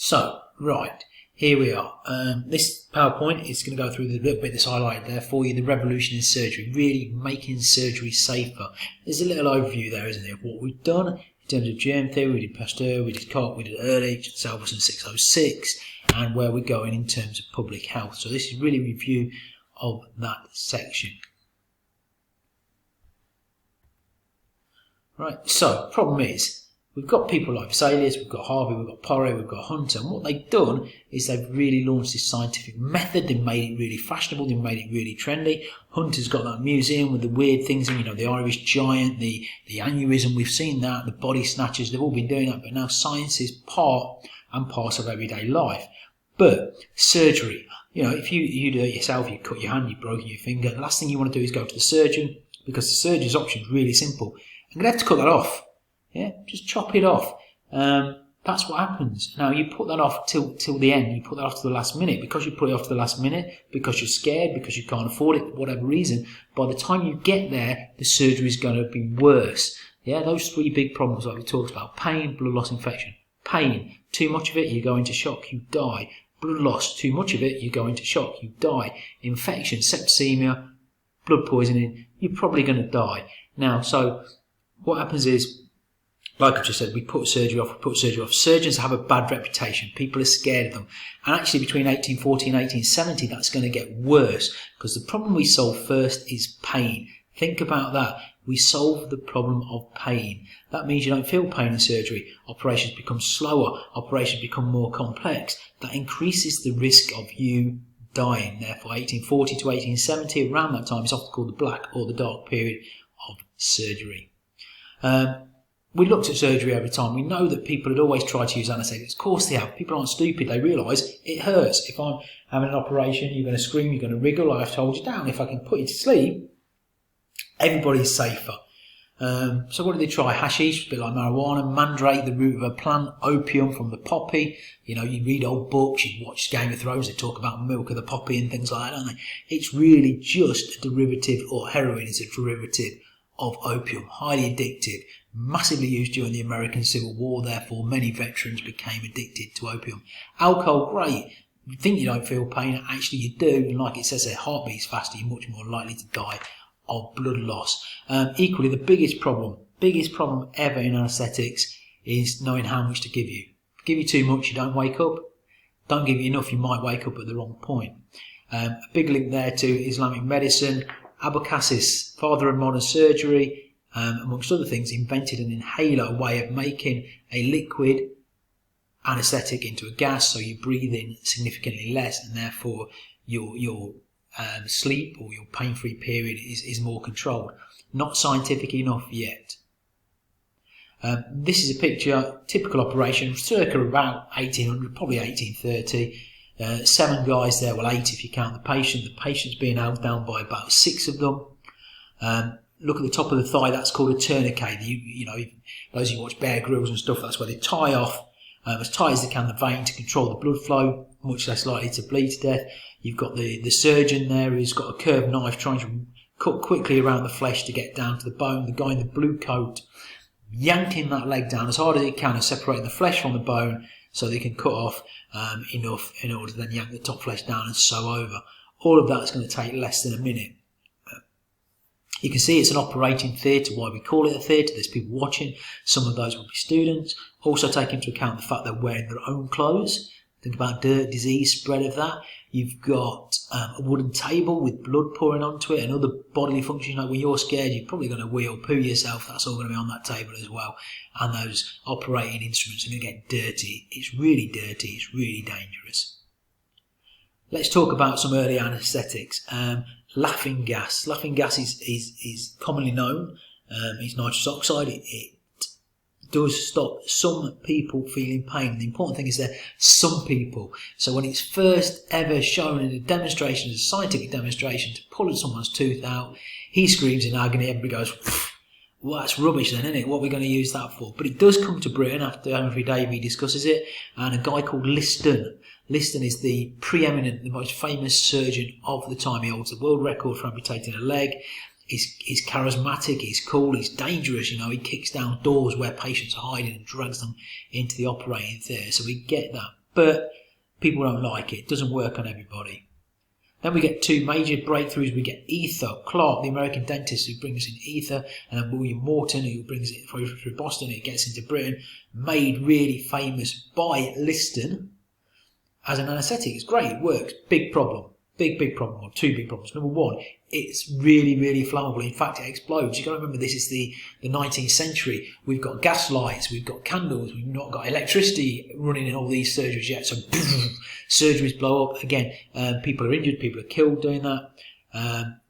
So, right, here we are. This PowerPoint is going to go through the little bit that's highlighted there for you, the revolution in surgery, really making surgery safer. There's a little overview there, isn't there, of what we've done in terms of germ theory. We did Pasteur, we did Koch, we did Ehrlich, Salverson 606, and where we're going in terms of public health. So this is really a review of that section. Right, so problem is, we've got people like Vesalius, we've got Harvey, we've got Poré, we've got Hunter, and what they've done is they've really launched this scientific method. They've made it really fashionable, they've made it really trendy. Hunter's got that museum with the weird things, you know, the Irish giant, the aneurysm, we've seen that, the body snatchers, they've all been doing that, but now science is part and parcel of everyday life. But surgery, you know, if you do it yourself, you cut your hand, you've broken your finger, the last thing you want to do is go to the surgeon, because the surgeon's option is really simple. I'm going to have to cut that off. Yeah, just chop it off. That's what happens. Now, you put that off till the end. You put that off to the last minute. Because you put it off to the last minute, because you're scared, because you can't afford it, for whatever reason, by the time you get there, the surgery is going to be worse. Yeah, those three big problems that we talked about. Pain, blood loss, infection. Pain, too much of it, you go into shock, you die. Blood loss, too much of it, you go into shock, you die. Infection, septicemia, blood poisoning, you're probably going to die. Now, so what happens is, like I just said, we put surgery off. Surgeons have a bad reputation. People are scared of them. And actually between 1840 and 1870, that's going to get worse, because the problem we solve first is pain. Think about that. We solve the problem of pain. That means you don't feel pain in surgery. Operations become slower. Operations become more complex. That increases the risk of you dying. Therefore, 1840 to 1870, around that time, is often called the black or the dark period of surgery. We looked at surgery over time. We know that people had always tried to use anaesthetics. Of course they have. People aren't stupid. They realise it hurts. If I'm having an operation, you're going to scream, you're going to wriggle, I've told you down. If I can put you to sleep, everybody's safer. So what did they try? Hashish, a bit like marijuana, mandrake, the root of a plant, opium from the poppy. You know, you read old books, you watch Game of Thrones, they talk about milk of the poppy and things like that, don't they? It's really just a derivative, or heroin is a derivative of opium, highly addictive, massively used during the American Civil War, therefore many veterans became addicted to opium. Alcohol, great. You think you don't feel pain, actually you do, and like it says there, heartbeats faster, you're much more likely to die of blood loss. Equally, the biggest problem ever in anaesthetics is knowing how much to give you. If I give you too much, you don't wake up. Don't give you enough, you might wake up at the wrong point. A big link there to Islamic medicine. Abulcasis, father of modern surgery, amongst other things, invented an inhaler, a way of making a liquid anaesthetic into a gas, so you breathe in significantly less, and therefore your sleep or your pain-free period is more controlled. Not scientific enough yet. This is a picture, typical operation, circa about 1800, probably 1830. 7 guys there, well 8 if you count the patient. The patient's being held down by about 6 of them. Look at the top of the thigh, that's called a tourniquet. You know, those who watch Bear Grylls and stuff, that's where they tie off as tight as they can the vein to control the blood flow, much less likely to bleed to death. You've got the surgeon there who's got a curved knife trying to cut quickly around the flesh to get down to the bone. The guy in the blue coat yanking that leg down as hard as he can and separating the flesh from the bone so they can cut off enough in order to then yank the top flesh down and sew over. All of that's going to take less than a minute. You can see it's an operating theatre. Why we call it a theatre, there's people watching. Some of those will be students. Also take into account the fact they're wearing their own clothes. Think about dirt, disease, spread of that. You've got a wooden table with blood pouring onto it and other bodily functions. Like when you're scared, you're probably going to wee or poo yourself. That's all going to be on that table as well. And those operating instruments are going to get dirty. It's really dirty. It's really dangerous. Let's talk about some early anaesthetics. Laughing gas. Laughing gas is commonly known. It's nitrous oxide. It does stop some people feeling pain. The important thing is that some people. So when it's first ever shown in a demonstration, as a scientific demonstration, to pull someone's tooth out, he screams in agony. Everybody goes, well, that's rubbish then, isn't it? What are we going to use that for? But it does come to Britain after Humphrey Davy discusses it, and a guy called Liston. Liston is the preeminent, the most famous surgeon of the time. He holds the world record for amputating a leg. He's charismatic, he's cool, he's dangerous, you know, he kicks down doors where patients are hiding and drags them into the operating theatre. So we get that. but people don't like it. It doesn't work on everybody. Then we get two major breakthroughs. We get ether. Clark, the American dentist who brings in ether, and then William Morton who brings it through Boston. It gets into Britain, made really famous by Liston as an anaesthetic. It's great, it works. Big problem. Big problem, or two big problems. Number one, it's really, really flammable. In fact, it explodes. You've got to remember this is the 19th century. We've got gas lights, we've got candles, we've not got electricity running in all these surgeries yet. So surgeries blow up. Again, people are injured, people are killed doing that.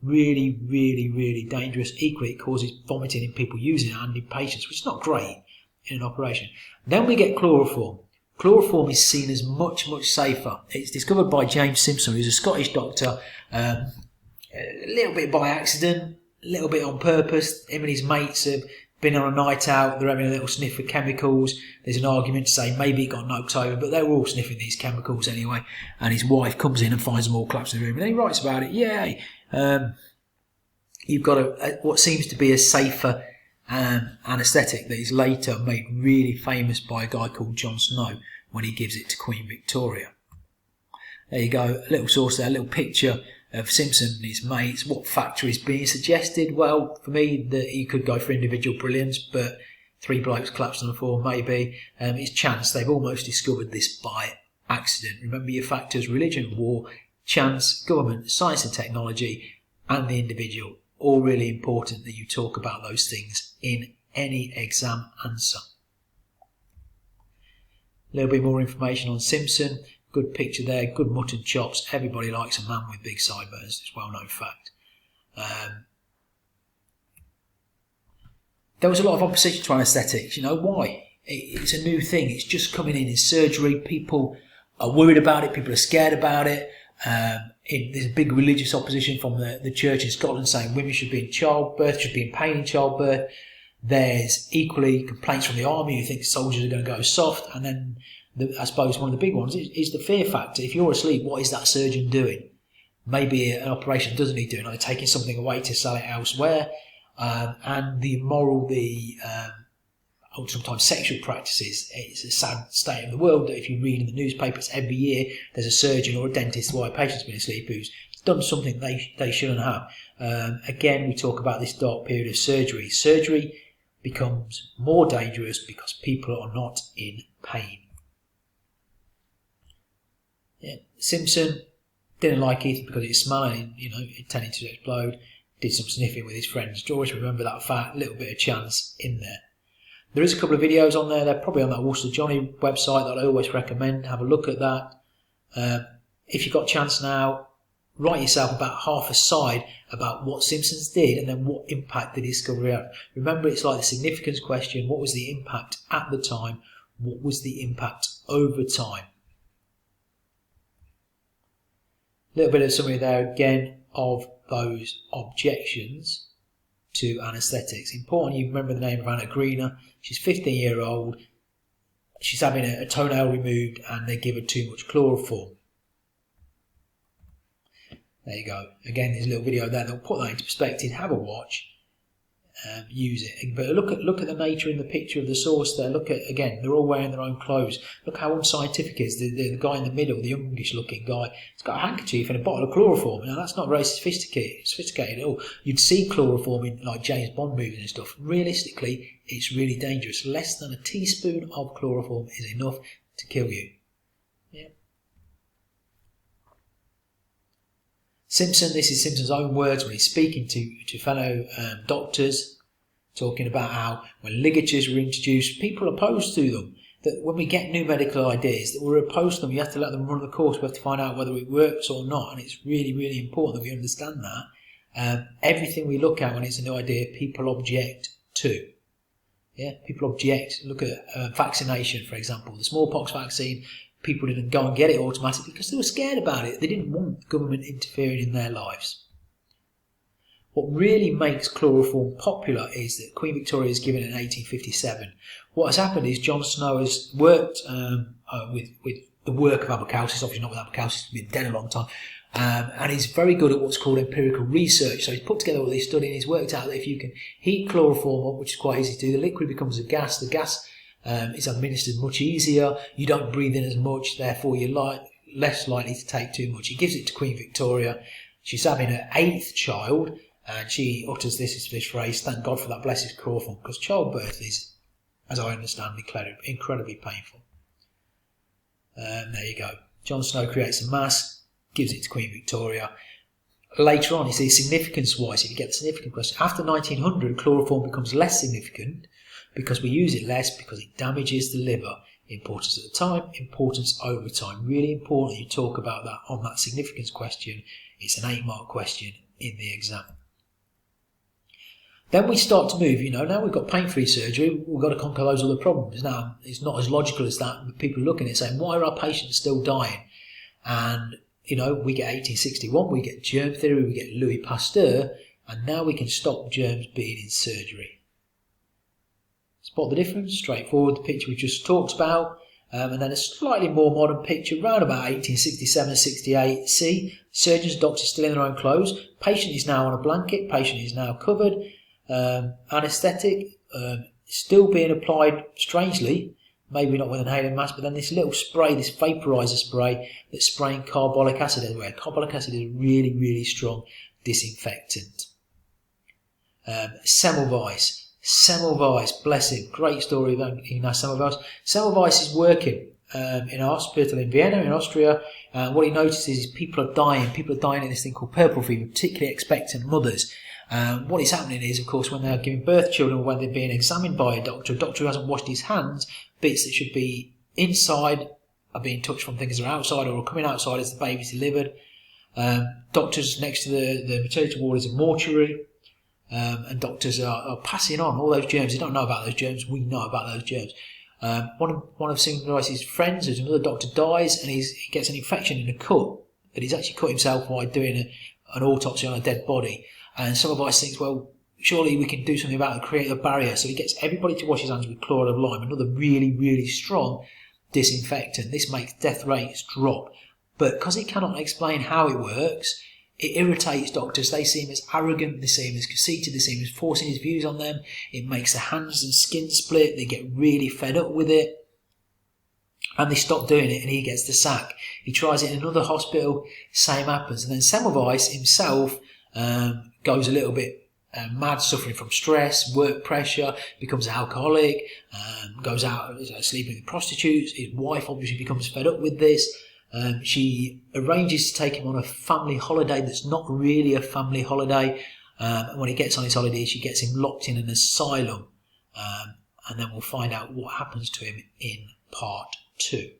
Really, really, really dangerous. Equally, it causes vomiting in people using it and in patients, which is not great in an operation. Then we get chloroform. Chloroform is seen as much safer. It's discovered by James Simpson, who's a Scottish doctor, a little bit by accident, a little bit on purpose. Him and his mates have been on a night out, they're having a little sniff of chemicals. There's an argument to say maybe it got knocked over, but they were all sniffing these chemicals anyway. And his wife comes in and finds them all collapsed in the room, and then he writes about it. Yay! You've got what seems to be a safer anaesthetic that is later made really famous by a guy called John Snow when he gives it to Queen Victoria. There you go, a little source there, a little picture of Simpson and his mates. What factor is being suggested? Well, for me, that he could go for individual brilliance, but three blokes collapsed on the floor, maybe. It's chance. They've almost discovered this by accident. Remember your factors: religion, war, chance, government, science and technology, and the individual. All really important that you talk about those things in any exam answer. A little bit more information on Simpson. Good picture there, good mutton chops. Everybody likes a man with big sideburns. It's a well-known fact. There was a lot of opposition to anaesthetics. You know why? It's a new thing. It's just coming in surgery. People are worried about it. People are scared about it. There's a big religious opposition from the church in Scotland saying women should be in childbirth, should be in pain in childbirth. There's equally complaints from the army who think soldiers are going to go soft. And then I suppose one of the big ones is the fear factor. If you're asleep, what is that surgeon doing? Maybe an operation doesn't need doing. Are they taking something away to sell it elsewhere? And the immoral, sometimes sexual practices. It's a sad state of the world that if you read in the newspapers every year, there's a surgeon or a dentist while a patient's been asleep who's done something they shouldn't have. Again, we talk about this dark period of surgery. Surgery becomes more dangerous because people are not in pain. Yeah. Simpson didn't like ether because it's smelling, it tended to explode. Did some sniffing with his friends. Always remember that fact, a little bit of chance in there. There is a couple of videos on there. They're probably on that Worcester Johnny website that I always recommend. Have a look at that. If you've got a chance now, write yourself about half a side about what Simpsons did and then what impact the discovery had. Remember, it's like the significance question. What was the impact at the time? What was the impact over time? A little bit of summary there again of those objections to anaesthetics. Important you remember the name of Anna Greener. She's 15-year-old. She's having a toenail removed and they give her too much chloroform. There you go. Again, there's a little video there. They'll put that into perspective. Have a watch. Use it. But look at the nature in the picture of the source there. Look at, again, they're all wearing their own clothes. Look how unscientific it is. The guy in the middle, the youngish looking guy, he's got a handkerchief and a bottle of chloroform. Now that's not very sophisticated at all. You'd see chloroform in like James Bond movies and stuff. Realistically, it's really dangerous. Less than a teaspoon of chloroform is enough to kill you. Yeah. Simpson, this is Simpson's own words when he's speaking to fellow doctors, talking about how when ligatures were introduced, people opposed to them. That when we get new medical ideas, that we're opposed to them, you have to let them run the course. We have to find out whether it works or not, and it's really, really important that we understand that. Everything we look at when it's a new idea, people object to. Yeah, people object. Look at vaccination, for example. The smallpox vaccine, people didn't go and get it automatically because they were scared about it. They didn't want government interfering in their lives. What really makes chloroform popular is that Queen Victoria is given it in 1857. What has happened is John Snow has worked with the work of Abacus, obviously not with Abacus, he's been dead a long time, and he's very good at what's called empirical research. So he's put together all these studies and he's worked out that if you can heat chloroform up, which is quite easy to do, the liquid becomes a gas. The gas It's administered much easier. You don't breathe in as much, therefore you're less likely to take too much. He gives it to Queen Victoria. She's having her 8th child, and she utters this phrase, "Thank God for that blessed chloroform," because childbirth is, as I understand, incredibly painful. There you go. Jon Snow creates a mask, gives it to Queen Victoria. Later on, you see significance-wise, if you get the significant question, after 1900, chloroform becomes less significant because we use it less because it damages the liver. Importance at the time, importance over time. Really important you talk about that on that significance question. It's an 8-mark question in the exam. Then we start to move, now we've got pain-free surgery, we've got to conquer those other problems. Now, it's not as logical as that, but people are looking at it saying, why are our patients still dying? And, we get 1861, we get germ theory, we get Louis Pasteur, and now we can stop germs being in surgery. Spot the difference? Straightforward, the picture we just talked about. And then a slightly more modern picture around about 1867-68. See, surgeons, doctors still in their own clothes. Patient is now on a blanket, patient is now covered. Anesthetic still being applied strangely, maybe not with an inhaling mask, but then this little spray, this vaporizer spray that's spraying carbolic acid everywhere. Carbolic acid is a really, really strong disinfectant. Semmelweiss, bless him, great story about Semmelweiss. Semmelweiss is working in a hospital in Vienna, in Austria, and what he notices is people are dying in this thing called purple fever, particularly expectant mothers. What is happening is, of course, when they're giving birth to children, or when they're being examined by a doctor who hasn't washed his hands, bits that should be inside are being touched from things that are outside or are coming outside as the baby's delivered. Doctors next to the maternity ward is a mortuary. And doctors are passing on all those germs. They don't know about those germs. We know about those germs. One of Semmelweiss's friends, who's another doctor, dies, and he gets an infection in a cut that he's actually cut himself while doing an autopsy on a dead body. And Semmelweiss thinks, well, surely we can do something about it, create a barrier. So he gets everybody to wash his hands with chloride of lime, another really, really strong disinfectant. This makes death rates drop. But because he cannot explain how it works, it irritates doctors. They see him as arrogant, they see him as conceited, they see him as forcing his views on them. It makes their hands and skin split. They get really fed up with it. And they stop doing it, and he gets the sack. He tries it in another hospital, same happens. And then Semmelweiss himself goes a little bit mad, suffering from stress, work pressure, becomes alcoholic, goes out sleeping with prostitutes. His wife obviously becomes fed up with this. She arranges to take him on a family holiday that's not really a family holiday. And when he gets on his holiday, she gets him locked in an asylum. And then we'll find out what happens to him in part 2.